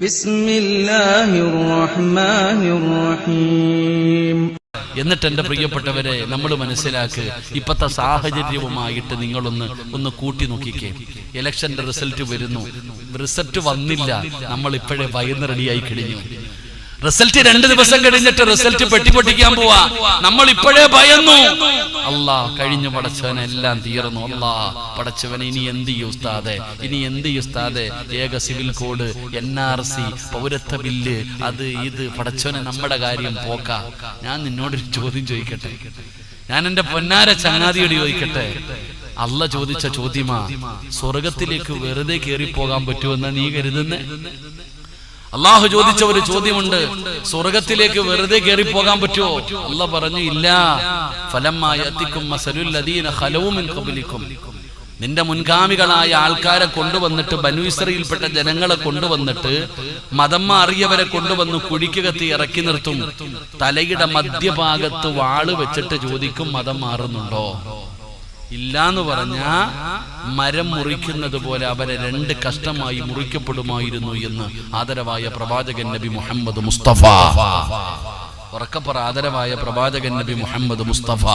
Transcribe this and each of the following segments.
ബിസ്മില്ലാഹിർ റഹ്മാനിർ റഹീം. എന്നിട്ട് എൻ്റെ പ്രിയപ്പെട്ടവരെ, നമ്മൾ മനസ്സിലാക്ക്, ഇപ്പോഴത്തെ സാഹചര്യവുമായിട്ട് നിങ്ങളൊന്ന് കൂട്ടി നോക്കിക്കേ. ഇലക്ഷന്റെ റിസൾട്ട് വരുന്നു, റിസൾട്ട് വന്നില്ല, നമ്മൾ ഇപ്പോഴേ ഭയന്ന് റെഡിയായി കഴിഞ്ഞു. റിസൾട്ട് 2 ദിവസം കഴിഞ്ഞിട്ട് റിസൾട്ട് പെട്ടിപ്പൊട്ടിക്കാൻ പോവാ, നമ്മൾ ഇപ്പോഴേ ഭയന്നു. അല്ലാ, കഴിഞ്ഞ പടച്ചവനെല്ലാം തീർന്നു. അല്ലാ പടച്ചവനെ, ഇനി എന്ത് ചെയ്യും ഉസ്താദെ, ഇനി എന്ത് ചെയ്യും ഉസ്താദെ? ഏക സിവിൽ കോഡ്, NRC, പൗരത്വ ബില്ല്, അത് ഇത്, പടച്ചവനെ നമ്മുടെ കാര്യം പോക്കാ. ഞാൻ നിന്നോടൊരു ചോദ്യം ചോദിക്കട്ടെ, ഞാൻ എൻ്റെ പൊന്നാര ചങ്ങാതിയോട് ചോദിക്കട്ടെ. അല്ല ചോദിച്ച ചോദ്യമാ, സ്വർഗത്തിലേക്ക് വെറുതെ കയറിപ്പോകാൻ പറ്റുമെന്നാ നീ കരുതുന്നേ? അള്ളാഹു ചോദിച്ച ഒരു ചോദ്യമുണ്ട്, സ്വർഗത്തിലേക്ക് വെറുതെ കയറി പോകാൻ പറ്റുമോ? അള്ളാഹ് പറഞ്ഞു, ഇല്ല. ഫലമ്മാ യഅതികും മസലുൽ ലദീന ഖലൂ മിൻ ഖബ്ലികും, നിന്റെ മുൻഗാമികളായ ആൾക്കാരെ കൊണ്ടുവന്നിട്ട്, ബനൂ ഇസ്രായേൽപ്പെട്ട ജനങ്ങളെ കൊണ്ടുവന്നിട്ട്, മതം മാറിയവരെ കൊണ്ടുവന്ന് കുഴിക്കകത്ത് ഇറക്കി നിർത്തും. തലയുടെ മധ്യഭാഗത്ത് വാള് വെച്ചിട്ട് ചോദിക്കും, മതം മാറുന്നുണ്ടോ? ഇല്ലാന്ന് പറഞ്ഞാ മരം മുറിക്കുന്നത് പോലെ അവരെ 2 കഷ്ടമായി മുറിക്കപ്പെടുമായിരുന്നു എന്ന് ആദരവായ പ്രവാചകൻ നബി മുഹമ്മദ് മുസ്തഫ. ഉറക്കപ്പറ, ആദരവായ പ്രവാചകൻ നബി മുഹമ്മദ് മുസ്തഫ.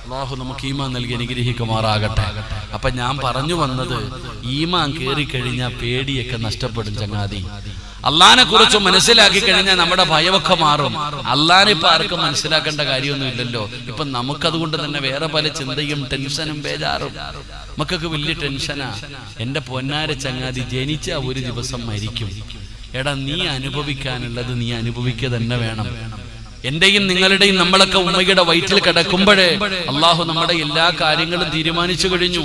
അല്ലാഹു നമുക്ക് ഈമാൻ നൽകി അനുഗ്രഹിക്കുമാറാകട്ടെ. അപ്പൊ ഞാൻ പറഞ്ഞു വന്നത്, ഈമാൻ കേറിക്കഴിഞ്ഞാൽ പേടിയൊക്കെ നഷ്ടപ്പെടും ചങ്ങാതി. അള്ളാനെ കുറിച്ച് മനസ്സിലാക്കി കഴിഞ്ഞാൽ നമ്മുടെ ഭയമൊക്കെ മാറും. അള്ളാനെ ഇപ്പൊ ആർക്കും മനസ്സിലാക്കേണ്ട കാര്യമൊന്നും ഇല്ലല്ലോ. ഇപ്പൊ നമുക്കതുകൊണ്ട് തന്നെ വേറെ പല ചിന്തയും ടെൻഷനും ബേജാറും. മക്കൾക്ക് വലിയ ടെൻഷനാ. എന്റെ പൊന്നാര ചങ്ങാതി, ജനിച്ച ഒരു ദിവസം മരിക്കും. എടാ, നീ അനുഭവിക്കാനുള്ളത് നീ അനുഭവിക്കുക തന്നെ വേണം. എന്റെയും നിങ്ങളുടെയും നമ്മളൊക്കെ ഉമ്മയുടെ വയറ്റിൽ കിടക്കുമ്പോഴേ അള്ളാഹു നമ്മുടെ എല്ലാ കാര്യങ്ങളും തീരുമാനിച്ചു കഴിഞ്ഞു.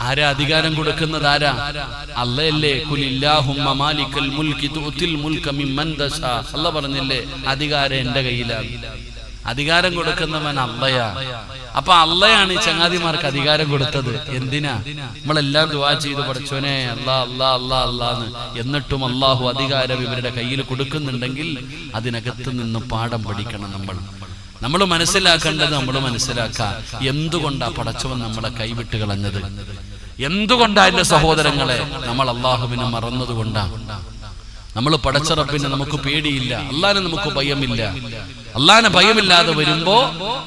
ആരാ അധികാരം കൊടുക്കുന്നത്? ആരാ? അല്ലയല്ലേ? ഖുലില്ലാഹുമ്മ മാലിക്കൽ മുൽകി തുഅതിൽ മുൽക മിമ്മൻ തശാ. അല്ലാഹ് പറഞ്ഞില്ലേ, അധികാരം എന്റെ കയ്യിലാണ്. അധികാരം കൊടുക്കുന്നവൻ അള്ളയാ. അപ്പൊ അള്ളയാണ് ഈ ചങ്ങാതിമാർക്ക് അധികാരം കൊടുത്തത്. എന്തിനാ? നമ്മളെല്ലാം ദുആ ചെയ്ത്, പഠിച്ചോനെ അല്ലാ അല്ലാ അല്ലാ അല്ലാന്ന്. എന്നിട്ടും അള്ളാഹു അധികാരം ഇവരുടെ കയ്യിൽ കൊടുക്കുന്നുണ്ടെങ്കിൽ അതിനകത്ത് നിന്ന് പാഠം പഠിക്കണം. നമ്മൾ മനസ്സിലാക്കേണ്ടത് നമ്മൾ മനസ്സിലാക്കാം. എന്തുകൊണ്ടാ പടച്ചവൻ നമ്മളെ കൈവിട്ട് കളഞ്ഞത്? എന്തുകൊണ്ടാ എന്റെ സഹോദരങ്ങളെ? നമ്മൾ അള്ളാഹുവിനെ മറന്നതുകൊണ്ടാ. നമ്മൾ പടച്ച റബ്ബിനെ നമുക്ക് പേടിയില്ല, അള്ളാഹിനെ നമുക്ക് ഭയമില്ല. അള്ളാഹിനെ ഭയമില്ലാതെ വരുമ്പോ,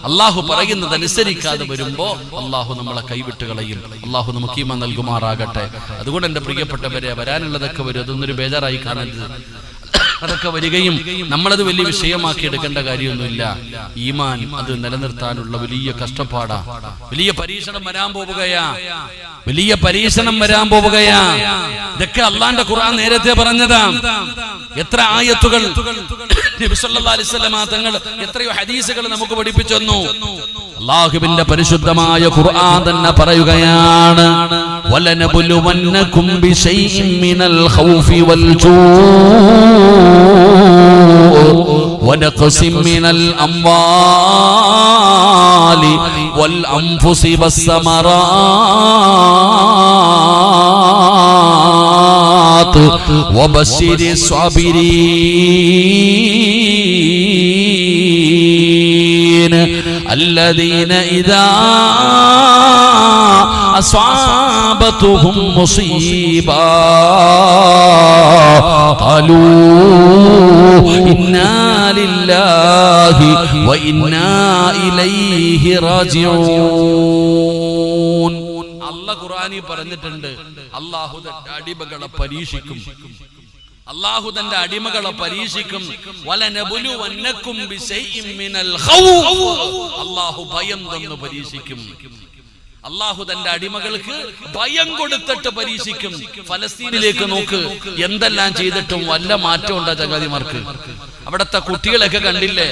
അള്ളാഹു പറയുന്നത് അനുസരിക്കാതെ വരുമ്പോ അള്ളാഹു നമ്മളെ കൈവിട്ട് കളയും. അള്ളാഹു നമുക്ക് ഈമാൻ നൽകുമാറാകട്ടെ. അതുകൊണ്ട് എന്റെ പ്രിയപ്പെട്ടവരെ, വരാനുള്ളതൊക്കെ വരും, അതൊന്നൊരു ബേജാറായി കാണരുത്. അതൊക്കെ വരികയും നമ്മളത് വലിയ വിഷയമാക്കി എടുക്കേണ്ട കാര്യമൊന്നുമില്ല. ഈമാൻ അത് നിലനിർത്താനുള്ള വലിയ കഷ്ടപ്പാടാ. വലിയ പരീക്ഷണം വരാൻ പോവുകയാ, വലിയ പരീക്ഷണം വരാൻ പോവുകയാ. ഇതൊക്കെ അള്ളാന്റെ ഖുർആൻ നേരത്തെ പറഞ്ഞതാ. എത്ര ആയത്തുകൾ നബി സല്ലല്ലാഹു അലൈഹി വസല്ലം തങ്ങൾ എത്രയോ ഹദീസുകൾ നമുക്ക് പഠിപ്പിച്ചു തന്നു. അല്ലാഹുവിന്റെ പരിശുദ്ധമായ ഖുർആൻ തന്നെ പറയുകയാണ്, വലനബുലുവന്നകും ബിശൈഇൻ മിനൽ ഖൗഫി വൽ ജൂഇ വനഖസിം മിനൽ അംവാലി വൽ അൻഫുസി വസ്സമറാത്ത് വബശ്ശിരിസ് സ്വാബിരീൻ الذين إذا أصابتهم مصيبة قالوا إنا لله وإنا إليه راجعون. അല്ലാഹു ഖുർആനിൽ പറഞ്ഞിട്ടുണ്ട്, അല്ലാഹു തന്റെ അടിമകളെ പരീക്ഷിക്കും. അല്ലാഹു തന്റെ അടിമകളെ പരീക്ഷിക്കും. വലനബുലുവന്നകും ബിശൈഇൻ മിനൽ ഖൗഫ്. അല്ലാഹു ഭയം തന്നു പരീക്ഷിക്കും. അല്ലാഹു തന്റെ അടിമകൾക്ക് ഭയം കൊടുത്തിട്ട് പരീക്ഷിക്കും. ഫലസ്തീനിലേക്ക് നോക്ക്, എന്തെല്ലാം ചെയ്തിട്ടും വല്ല മാറ്റം ഉണ്ടാ ചങ്ങാതിമാർക്ക്? അവിടത്തെ കുട്ടികളൊക്കെ കണ്ടില്ലേ?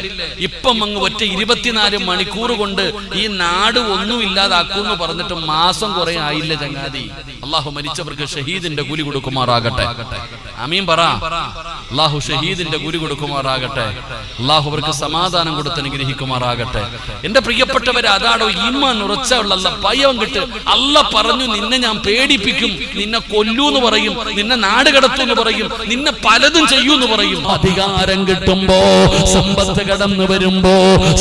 ഇപ്പം അങ്ങ് ഒറ്റ 24 മണിക്കൂർ കൊണ്ട് ഈ നാട് ഒന്നുമില്ലാതാക്കുമെന്ന് പറഞ്ഞിട്ട് മാസം കുറെ ആയില്ല ചങ്ങാതി. അള്ളാഹു മരിച്ചവർക്ക് ഷഹീദിന്റെ കൂലി കൊടുക്കുമാറാകട്ടെ. ആമീൻ പറ. അള്ളാഹു ഷഹീദിന്റെ കൂലി കൊടുക്കുമാറാകട്ടെ. അള്ളാഹു അവർക്ക് സമാധാനം കൊടുത്ത് അനുഗ്രഹിക്കുമാറാകട്ടെ. എന്റെ പ്രിയപ്പെട്ടവരെ, അതാണോ ഈമാൻ ഉറച്ചുള്ള ഭയം കിട്ട്. അല്ല പറഞ്ഞു, നിന്നെ ഞാൻ പേടിപ്പിക്കും, നിന്നെ കൊല്ലൂന്ന് പറയും, നിന്നെ നാട് കടത്തുന്ന് പറയും, നിന്നെ പലതും ചെയ്യൂന്ന് പറയും. അധികാരം കിട്ടുമ്പോ, സമ്പത്ത് കടന്നു വരുമ്പോ വരുമ്പോ,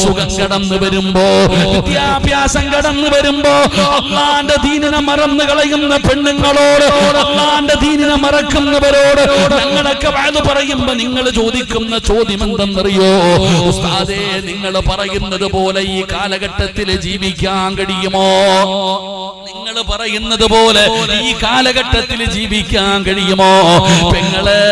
സുഖം കടന്നു വരുമ്പോ, വിദ്യാഭ്യാസം കടന്നു വരുമ്പോ, അള്ളാന്റെ ദീനിനെ മറന്നു കളയുന്ന പെണ്ണുങ്ങളോട്, അള്ളാന്റെ ദീനിനെ മറക്കുന്നവരോട് ഞങ്ങളൊക്കെ വാത് പറയുമ്പോ നിങ്ങൾ ചോദിക്കുന്ന ചോദ്യം എന്തെന്നറിയോ? ഉസ്താദേ, നിങ്ങൾ പറയുന്നത് പോലെ ഈ കാലഘട്ടത്തിൽ ജീവിക്കാൻ കഴിയുമോ? നിങ്ങൾ പറയുന്നത് പോലെ ഈ കാലഘട്ടത്തിൽ ജീവിക്കാൻ കഴിയുമോ? പെങ്ങളെ,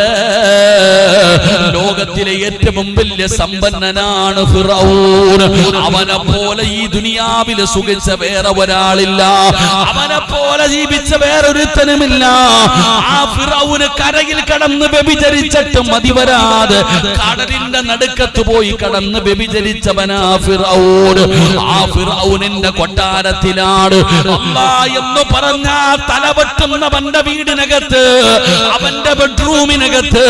ലോകത്തിലെ ഏറ്റവും വലിയ സമ്പന്നനാണ് ഫിറഔൻ. അവനെ പോലെ ഈ ദുനിയാവിൽ സുഖിച്ച വേറെ ഒരാളില്ല, അവനെ പോലെ ജീവിച്ച വേറൊരുത്തനുമില്ല. ആ ഫിറഔന് കരയിൽ കടന്ന് വ്യഭിചരിച്ചിട്ട് മതിവരാതെ കടലിന്റെ നടുക്കത്ത് പോയി കടന്ന് വ്യഭിചരിച്ചവനാ ഫിറഔൻ. ആ ഫിറഔനിന്റെ കൊട്ടാരത്തിലാണ് അല്ലാഹ് എന്ന് പറഞ്ഞ തലവെട്ടുന്നവന്റെ വീടിനകത്ത്, അവന്റെ ബെഡ്റൂമിനകത്ത്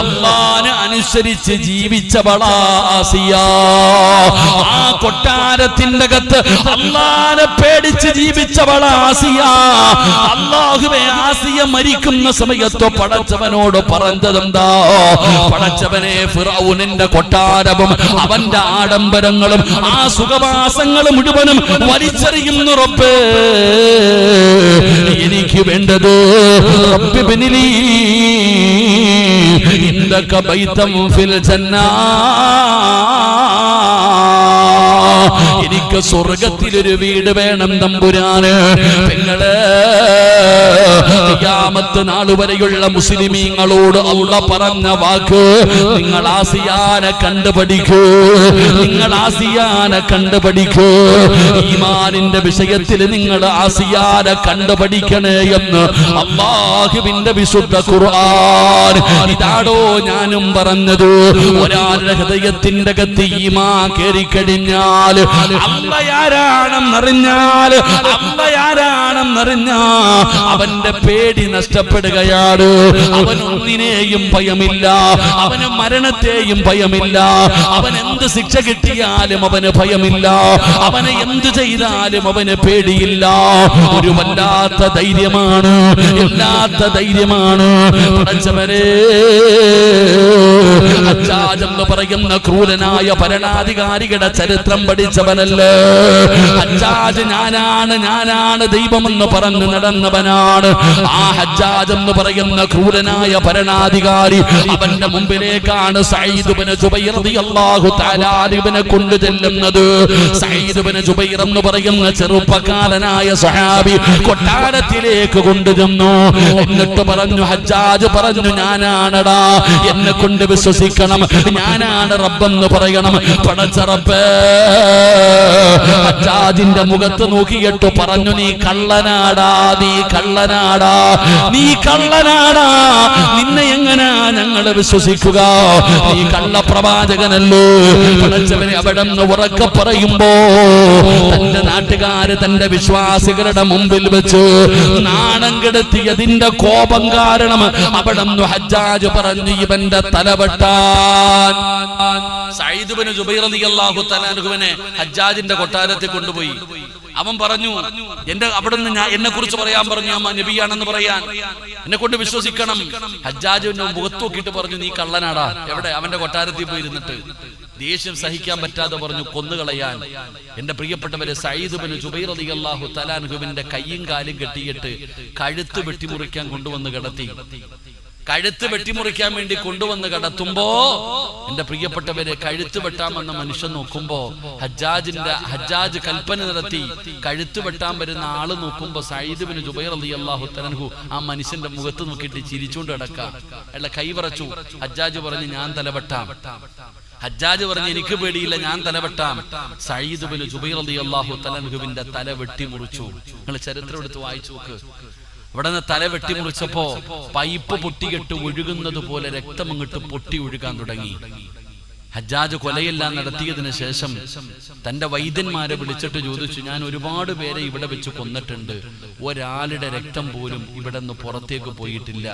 അല്ലാഹനെ അനുസരിച്ച് ജീവിച്ചവളാ ആസിയ. ആ കൊട്ടാരത്തിന്റെ അകത്ത് അല്ലാഹനെ പേടിച്ച് ജീവിച്ചവളാ ആസിയ. അല്ലാഹുവേ, ആസിയ മരിക്കുന്ന സമയത്തോ പടച്ചവനോട് പറഞ്ഞതെന്താ? പടച്ചവനെ, ഫിറഔനിന്റെ കൊട്ടാരവും അവന്റെ ആഡംബരങ്ങളും ആ സുഖവാസങ്ങളും മുഴുവനും വലിച്ചെറിയുന്നു റബ്ബേ. എനിക്ക് വേണ്ടത് റബ്ബി ബിനിലി ഇൻദക ബൈതം ഫിൽ ജന്നാ, എനിക്ക് സ്വർഗത്തിലൊരു വീട് വേണം തമ്പുരാന്. പെങ്ങളെ, ഖിയാമത്ത് നാൾ വരെയുള്ള മുസ്ലിമീങ്ങളോട് അല്ലാഹ് പറഞ്ഞ വാക്ക്, നിങ്ങൾ ആസിയാനെ കണ്ടുപഠിക്കൂ, നിങ്ങൾ ആസിയാനെ കണ്ടുപഠിക്കൂ. ഈമാനിന്റെ വിഷയത്തിൽ നിങ്ങൾ ആസിയാനെ കണ്ടുപഠിക്കണേ എന്ന് അല്ലാഹുവിന്റെ വിശുദ്ധ ഖുർആൻ. ഇതാടോ ഞാനും പറഞ്ഞത്. ഒരാളുടെ ഹൃദയത്തിന്റെ അകത്ത് ഈമാൻ കേറിക്കഴിഞ്ഞാൽ, അല്ലാഹയാരാണെന്നറിഞ്ഞാൽ, അവന്റെ പേടി നഷ്ടപ്പെടുകയാണ്. അവനൊന്നിനെയും ഭയമില്ല, അവന് മരണത്തെയും ഭയമില്ല, അവൻ എന്ത് ശിക്ഷ കിട്ടിയാലും അവന് ഭയമില്ല, അവന് എന്ത് ചെയ്താലും അവന് പേടിയില്ല. ഒരു വല്ലാത്ത ധൈര്യമാണ്, എല്ലാത്ത ധൈര്യമാണ്. പടച്ചവനെ, ഹജ്ജാജ് എന്ന് പറയുന്ന ക്രൂരനായ ഭരണാധികാരികളുടെ ചരിത്രം പഠിച്ചവനല്ലേ ഹജ്ജാജ്. ഞാനാണ് ദൈവമെന്ന് പറഞ്ഞു നടന്നവനാണ്. ആ ഹജ്ജാജ് എന്ന് പറയുന്ന ക്രൂരനായ ഭരണാധികാരി, അവന്റെ മുമ്പിലേക്കാണ് സഈദ് ഇബ്നു ജുബൈർ റളിയല്ലാഹു തആല അൻഹുവിനെ കൊണ്ടുചെല്ലുന്നത്. സഈദ് ഇബ്നു ജുബൈർ എന്ന് പറയുന്ന ചെറുപ്പക്കാരനായ സ്വഹാബി കൊട്ടാരത്തിലേക്ക് കൊണ്ടുചെന്നു. എന്നിട്ട് പറഞ്ഞു, ഹജ്ജാജ് പറഞ്ഞു, ഞാനാണടാ, എന്നെ കൊണ്ട് വിശ്വസിക്കണം, ഞാനാണ് റബ്ബെന്ന് പറയണം. പടച്ച റബ്ബേ, ഹജ്ജാജിന്റെ മുഖത്ത് നോക്കിയിട്ട് പറഞ്ഞു, നീ കള്ളനാടാ, നീ കള്ളനാടാ, നീ കള്ളനാടാ, നിന്നെ എങ്ങനാ ഞങ്ങൾ വിശ്വസിക്കുക? നീ കള്ളപ്രവാചകനല്ലോ. പടച്ചവനെ അവിടെ നിന്ന് ഉറക്കെ പറയുമ്പോ തന്റെ നാട്ടുകാര്, തന്റെ വിശ്വാസികളുടെ മുമ്പിൽ വെച്ച് നാണം കെടുത്തിയതിന്റെ കോപം കാരണം അവിടെ നിന്ന് ഹജ്ജാജ് പറഞ്ഞു, ഇവന്റെ തലവെട്ടാൻ. സഈദ് ഇബ്നു ജുബൈർ റളിയല്ലാഹു തആല അൻഹുവിനെ ഹജ്ജാജിന്റെ കൊട്ടാരത്തിൽ കൊണ്ടുപോയി. അവൻ പറഞ്ഞു, അവിടെ നിന്ന് എന്നെ കുറിച്ച് പറയാൻ പറഞ്ഞു, ഞാൻ നബിയാണെന്ന് പറയാൻ, എന്നെ കൊണ്ട് വിശ്വസിക്കണം. ഹജ്ജാജിന്റെ മുഖത്ത് നോക്കിയിട്ട് പറഞ്ഞു, നീ കള്ളനാടാ. എവിടെ? അവന്റെ കൊട്ടാരത്തിൽ പോയി ഇരുന്നിട്ട് ദേഷ്യം സഹിക്കാൻ പറ്റാതെ പറഞ്ഞു, കൊന്നുകളയാൻ. എന്റെ പ്രിയപ്പെട്ടവരെ, സഈദ് ഇബ്നു ജുബൈർ റളിയല്ലാഹു തആല അൻഹുവിന്റെ കയ്യും കാലും കെട്ടിയിട്ട് കഴുത്ത് വെട്ടിമുറിക്കാൻ കൊണ്ടുവന്ന് കിടത്തി. കഴുത്ത് വെട്ടിമുറിക്കാൻ വേണ്ടി കൊണ്ടുവന്ന് കടത്തുമ്പോ എന്റെ പ്രിയപ്പെട്ടവരെ, കഴുത്ത് വെട്ടാമെന്ന മനുഷ്യൻ നോക്കുമ്പോ ഹജ്ജാജ് കൽപ്പന നടത്തി. കഴുത്ത് വെട്ടാൻ വരുന്ന ആള് നോക്കുമ്പോ സഈദ് ഇബ്നു ജുബൈർ റളിയല്ലാഹു തആല അൻഹു ആ മനുഷ്യന്റെ മുഖത്ത് നോക്കിയിട്ട് ചിരിച്ചുകൊണ്ട് കിടക്കാം. അയാളെ കൈവറച്ചു. ഹജ്ജാജ് പറഞ്ഞു, ഞാൻ തലവെട്ടാം. ഹജ്ജാജ് പറഞ്ഞു, എനിക്ക് പേടിയില്ല, ഞാൻ തലവെട്ടാം. സഈദ് ഇബ്നു ജുബൈർ റളിയല്ലാഹു തആല അൻഹുവിന്റെ തല വെട്ടിമുറിച്ചു. നിങ്ങൾ ചരിത്രം എടുത്ത് വായിച്ചു നോക്ക്. അവിടെ നിന്ന് തല വെട്ടിമുറിച്ചപ്പോ പൈപ്പ് പൊട്ടികെട്ട് ഒഴുകുന്നത് പോലെ രക്തം അങ്ങോട്ട് പൊട്ടി ഒഴുകാൻ തുടങ്ങി. ഹജ്ജാജ് കൊലയെല്ലാം നടത്തിയതിനു ശേഷം തന്റെ വൈദ്യന്മാരെ വിളിച്ചിട്ട് ചോദിച്ചു, ഞാൻ ഒരുപാട് പേരെ ഇവിടെ വെച്ച് കൊന്നിട്ടുണ്ട്, ഒരാളുടെ രക്തം പോലും ഇവിടെ നിന്ന് പുറത്തേക്ക് പോയിട്ടില്ല,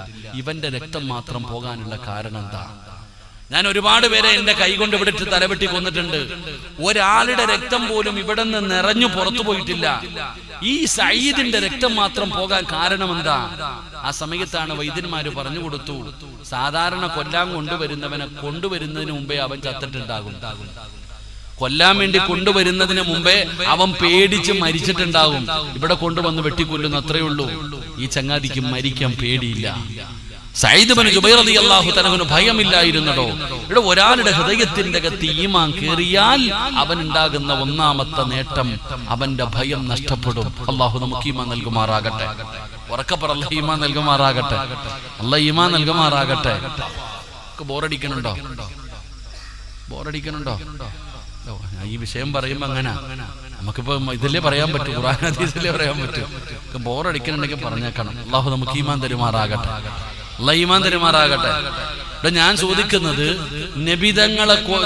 ഇവന്റെ രക്തം മാത്രം പോകാനുള്ള കാരണം എന്താ? ഞാൻ ഒരുപാട് പേരെ എന്റെ കൈകൊണ്ട് ഇവിടിട്ട് തലവെട്ടി കൊന്നിട്ടുണ്ട്, ഒരാളുടെ രക്തം പോലും ഇവിടെ നിന്ന് നിറഞ്ഞു പുറത്തു പോയിട്ടില്ല, ഈ സഈദിന്റെ രക്തം മാത്രം പോകാൻ കാരണം എന്താ? ആ സമയത്താണ് വൈദ്യന്മാര് പറഞ്ഞു കൊടുത്തു, സാധാരണ കൊല്ലാൻ കൊണ്ടുവരുന്നവനെ കൊണ്ടുവരുന്നതിന് മുമ്പേ അവൻ ചത്തിട്ടുണ്ടാകും. കൊല്ലാൻ വേണ്ടി കൊണ്ടുവരുന്നതിന് മുമ്പേ അവൻ പേടിച്ച് മരിച്ചിട്ടുണ്ടാകും. ഇവിടെ കൊണ്ടുവന്ന് വെട്ടിക്കൊല്ലുന്നു, അത്രയേ ഉള്ളൂ. ഈ ചങ്ങാതിക്ക് മരിക്കാൻ പേടിയില്ല. സഈദ് ഇബ്നു ജുബൈർ റളിയല്ലാഹു തആല ഭയമില്ലായിരുന്നോ? ഇവിടെ ഒരാളുടെ ഹൃദയത്തിന്റെ അകത്ത് ഈമാൻ കേറിയാൽ അവൻ ഉണ്ടാകുന്ന ഒന്നാമത്തെ നേട്ടം അവന്റെ ഭയം നഷ്ടപ്പെടും. അല്ലാഹു നമുക്ക് ഈമാൻ നൽകുമാറാകട്ടെ. ഉറക്കപ്പറ അല്ലാഹു ഈമാൻ നൽകുമാറാകട്ടെ. അല്ലാഹു ഈമാൻ നൽകുമാറാകട്ടെ. ബോറടിക്കണുണ്ടോ? ബോറടിക്കണുണ്ടോ? ഈ വിഷയം പറയുമ്പോ അങ്ങനെ നമുക്കിപ്പോ ഇതിലേ പറയാൻ പറ്റൂ, ഖുർആൻ ഹദീസിലേ പറയാൻ പറ്റൂ. ബോറടിക്കണുണ്ടെങ്കിൽ പറഞ്ഞേക്കണം. അല്ലാഹു നമുക്ക് ഈമാൻ തരുമാറാകട്ടെ. അല്ലാഹു ഈമാൻ തരുമാറാകട്ടെ. ഇവിടെ ഞാൻ ചോദിക്കുന്നത്,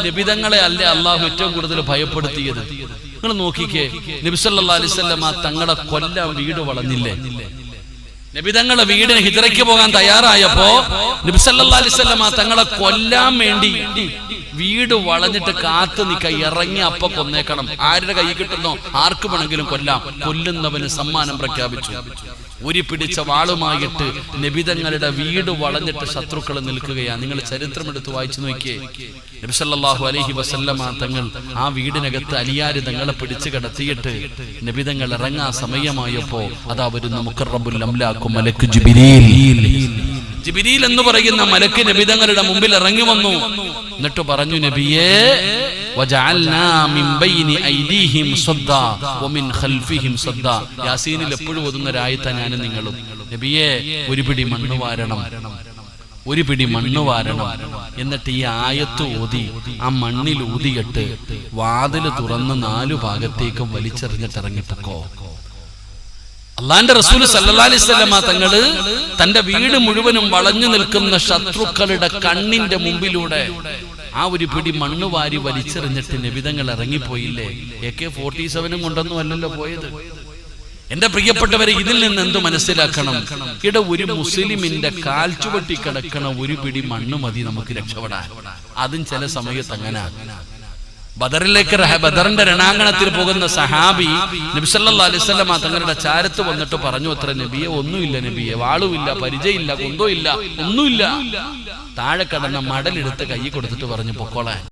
നബിതങ്ങളെ അല്ലേ അള്ളാഹു ഏറ്റവും കൂടുതൽ ഭയപ്പെടുത്തിയത്? നിങ്ങൾ നോക്കിക്കേ, നബി സല്ലല്ലാഹു അലൈഹി വസല്ലം തങ്ങളെ കൊല്ലാൻ വീട് വളഞ്ഞില്ലേ? നബിതങ്ങളെ വീടിന് ഹിജ്റയ്ക്ക് പോകാൻ തയ്യാറായപ്പോ നബി സല്ലല്ലാഹു അലൈഹി വസല്ലം തങ്ങളെ കൊല്ലാൻ വേണ്ടി വീട് വളഞ്ഞിട്ട് കാത്തു നിൽക്ക, ഇറങ്ങി അപ്പ കൊന്നേക്കണം. ആരുടെ കൈ കിട്ടുന്നോ ആർക്ക് വേണമെങ്കിലും കൊല്ലാം. കൊല്ലുന്നവന് സമ്മാനം പ്രഖ്യാപിച്ചു. ഉരി പിടിച്ച വാളുമായിട്ട് നബിതങ്ങളുടെ വീട് വളഞ്ഞിട്ട് ശത്രുക്കൾ നിൽക്കുകയാണ്. നിങ്ങൾ ചരിത്രം എടുത്ത് വായിച്ചു നോക്കിയേ. നബി സല്ലല്ലാഹു അലൈഹി വസല്ലമ തങ്ങൾ ആ വീടിനകത്ത് അലിയാര് തങ്ങളെ പിടിച്ചു കിടത്തിയിട്ട് നബിതങ്ങൾ ഇറങ്ങാൻ സമയമായപ്പോ അതാ വരുന്ന മുഖറബുൽ അംലാഖു മലക്ക് ജിബ്രീൽ. ജിബ്രീൽ എന്ന് പറയുന്ന മലക്ക് നബിതങ്ങളുടെ മുമ്പിൽ ഇറങ്ങി വന്നു. എന്നിട്ട് പറഞ്ഞു, നബിയേ, വജഅൽനാ മിൻ ബൈനി ഐദീഹിം സദ്ദാ വമിൻ ഖൽഫിഹിം സദ്ദാ. യാസീനിൽ എപ്പോഴും ഓതുന്ന ഒരായത്താണ് ഞാനും നിങ്ങളും. നബിയേ, ഒരു പിടി മണ്ണ് വാരണം, ഒരു പിടി മണ്ണ് വാരണം. എന്നിട്ട് ഈ ആയത്ത് ഓതി ആ മണ്ണിൽ ഊതിയിട്ട് വാതിൽ തുറന്ന് 4 ഭാഗത്തേക്കും വലിച്ചെറിഞ്ഞിട്ട് ഇറങ്ങിപ്പോക്കോ. അള്ളാന്റെ റസൂൽ സല്ലല്ലാഹു അലൈഹി വസല്ലമ തങ്ങള് തന്റെ വീട് മുഴുവനും വളഞ്ഞു നിൽക്കുന്ന ശത്രുക്കളുടെ കണ്ണിന്റെ മുമ്പിലൂടെ ആ ഒരു പിടി മണ്ണ് വാരി വലിച്ചെറിഞ്ഞിട്ട് നബിതങ്ങൾ ഇറങ്ങിപ്പോയില്ലേ? AK-47 കൊണ്ടൊന്നും അല്ലല്ലോ പോയത്. എന്റെ പ്രിയപ്പെട്ടവരെ, ഇതിൽ നിന്ന് എന്ത് മനസ്സിലാക്കണം? ഒരു മുസ്ലിമിന്റെ കാൽ ചുവട്ടി കിടക്കണ ഒരു പിടി മണ്ണ് മതി നമുക്ക് രക്ഷപ്പെടാൻ. അതും ചില സമയത്ത് അങ്ങനെ. ബദറിന്റെ രണാങ്കണത്തിൽ പോകുന്ന സഹാബി നബി സല്ലല്ലാഹു അലൈഹി വസല്ലം തങ്ങളുടെ ചാരത്ത് വന്നിട്ട് പറഞ്ഞു, അത്ര നബിയെ, ഒന്നുമില്ല നബിയെ, വാളുമില്ല, പരിചയമില്ല, കുന്തോ ഇല്ല, ഒന്നുമില്ല. താഴെ കിടന്ന മടലെടുത്ത് കൈ കൊടുത്തിട്ട് പറഞ്ഞു, പൊക്കോളാൻ.